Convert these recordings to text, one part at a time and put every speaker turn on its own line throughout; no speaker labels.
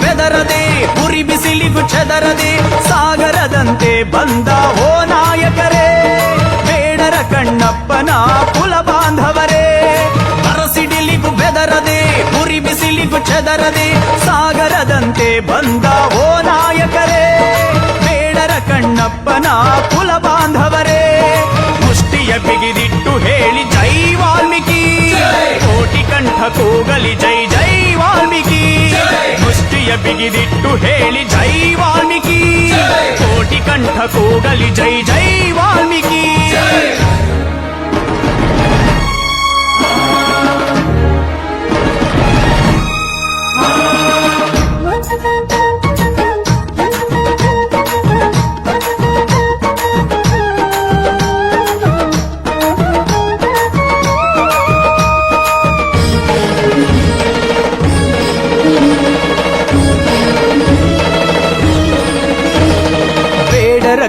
ಬೆದರದೆ ಉರಿ ಬಿಸಿಲಿಗೂ ಚೆದರದೆ ಸಾಗರದಂತೆ ಬಂದ ಓ ನಾಯಕರೇ, ಬೇಡರ ಕಣ್ಣಪ್ಪನ ಕುಲ ಬಾಂಧವರೇ. ಬರಸಿಡಿಲಿಗೂ ಬೆದರದೆ ಉರಿ ಬಿಸಿಲಿಗೂ ಚೆದರದೆ ಸಾಗರದಂತೆ ಬಂದ ಓ ನಾಯಕರೇ, ಬೇಡರ ಕಣ್ಣಪ್ಪನ ಕುಲ ಬಾಂಧವರೇ. ಮುಷ್ಟಿಯ ಬಿಗಿದಿಟ್ಟು ಹೇಳಿ ಜೈ ವಾಲ್ಮೀಕಿ, ಕೋಟಿ ಕಂಠ ಕೂಗಲಿ ಜೈ ಜೈ ವಾಲ್ಮೀಕಿ. ಮುಷ್ಟಿಯ ಬಿಗಿದಿಟ್ಟು ಹೇಳಿ ಜೈ ವಾಲ್ಮೀಕಿ, ಕೋಟಿ ಕಂಠ ಕೂಗಲಿ ಜೈ ಜೈ ವಾಲ್ಮೀಕಿ.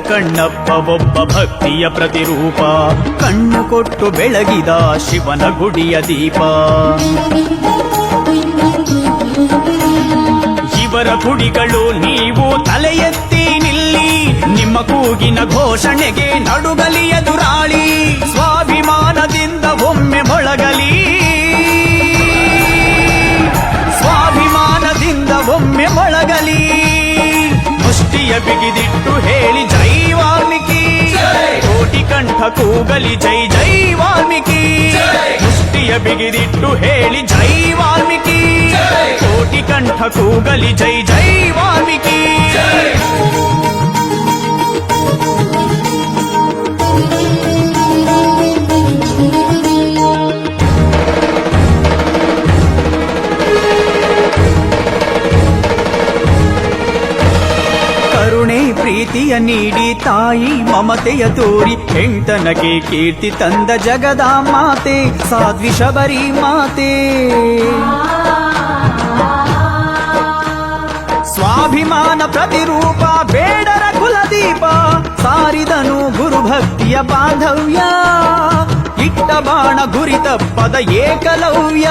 ಕಣ್ಣಪ್ಪ ಒಬ್ಬ ಭಕ್ತಿಯ ಪ್ರತಿರೂಪ, ಕಣ್ಣು ಕೊಟ್ಟು ಬೆಳಗಿದ ಶಿವನ ಗುಡಿಯ ದೀಪ. ಇವರ ಗುಡಿಗಳು ನೀವು ತಲೆ ಎತ್ತಿ ನಿಲ್ಲಿ, ನಿಮ್ಮ ಕೂಗಿನ ಘೋಷಣೆಗೆ ನಡುಗಲಿ ಎದುರಾಳಿ. ಸ್ವಾಭಿಮಾನದಿಂದ ಒಮ್ಮೆ ಮೊಳಗಲಿ, ಸ್ವಾಭಿಮಾನದಿಂದ ಒಮ್ಮೆ ಮೊಳಗಲಿ. ಮುಷ್ಟಿಯ ಬಿಗಿದಿಟ್ಟು ಹೇಳಿ ಜೈ ವಾಲ್ಮೀಕಿ, ಕೋಟಿ ಕಂಠ ಕೂಗಲಿ ಜೈ ಜೈ ವಾಲ್ಮೀಕಿ. ಮುಷ್ಟಿಯ ಬಿಗಿದಿಟ್ಟು ಹೇಳಿ ಜೈ ವಾಲ್ಮೀಕಿ, ಕೋಟಿ ಕಂಠ ಕೂಗಲಿ ಜೈ ಜೈ ವಾಲ್ಮೀಕಿ. ಕರುಣೆ ಪ್ರೀತಿಯ ನೀಡಿ ತಾಯಿ ಮಮತೆಯ ತೋರಿ, ಹೆಂಡತನಕ್ಕೆ ಕೀರ್ತಿ ತಂದ ಜಗದ ಮಾತೆ ಸಾಧ್ವಿ ಶಬರಿ ಮಾತೆ. ಸ್ವಾಭಿಮಾನ ಪ್ರತಿರೂಪ ಬೇಡರ ಕುಲದೀಪ, ಸಾರಿದನು ಗುರುಭಕ್ತಿಯ ಬಾಂಧವ್ಯ. ಇಟ್ಟ ಬಾಣ ಗುರಿ ತಪ್ಪದ ಏಕಲವ್ಯ.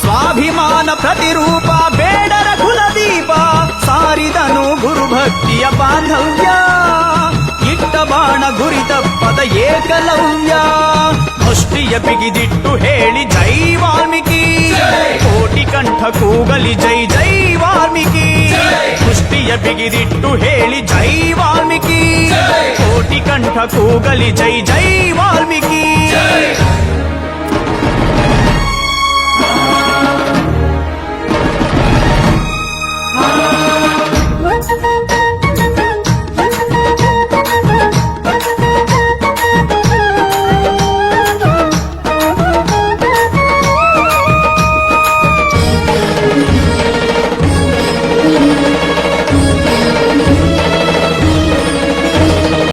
ಸ್ವಾಭಿಮಾನ ಪ್ರತಿರೂಪ ಬೇಡರ ಕುಲದೀಪ, ಸಾರಿದನು ಗುರುಭಕ್ತಿಯ ಬಾಂಧವ್ಯ. ಇಟ್ಟ ಬಾಣ ಗುರಿ ತಪ್ಪದ ಏಕಲವ್ಯ. ಮುಷ್ಟಿಯ ಬಿಗಿದಿಟ್ಟು ಹೇಳಿ ಜೈ ವಾಲ್ಮೀಕಿ, ಕೋಟಿ ಕಂಠ ಕೂಗಲಿ ಜೈ ಜೈ ವಾಲ್ಮೀಕಿ. ಮುಷ್ಟಿಯ ಬಿಗಿದಿಟ್ಟು ಹೇಳಿ ಜೈ ವಾಲ್ಮೀಕಿ, ಕೋಟಿ ಕಂಠ ಕೂಗಲಿ ಜೈ ಜೈ ವಾಲ್ಮೀಕಿ.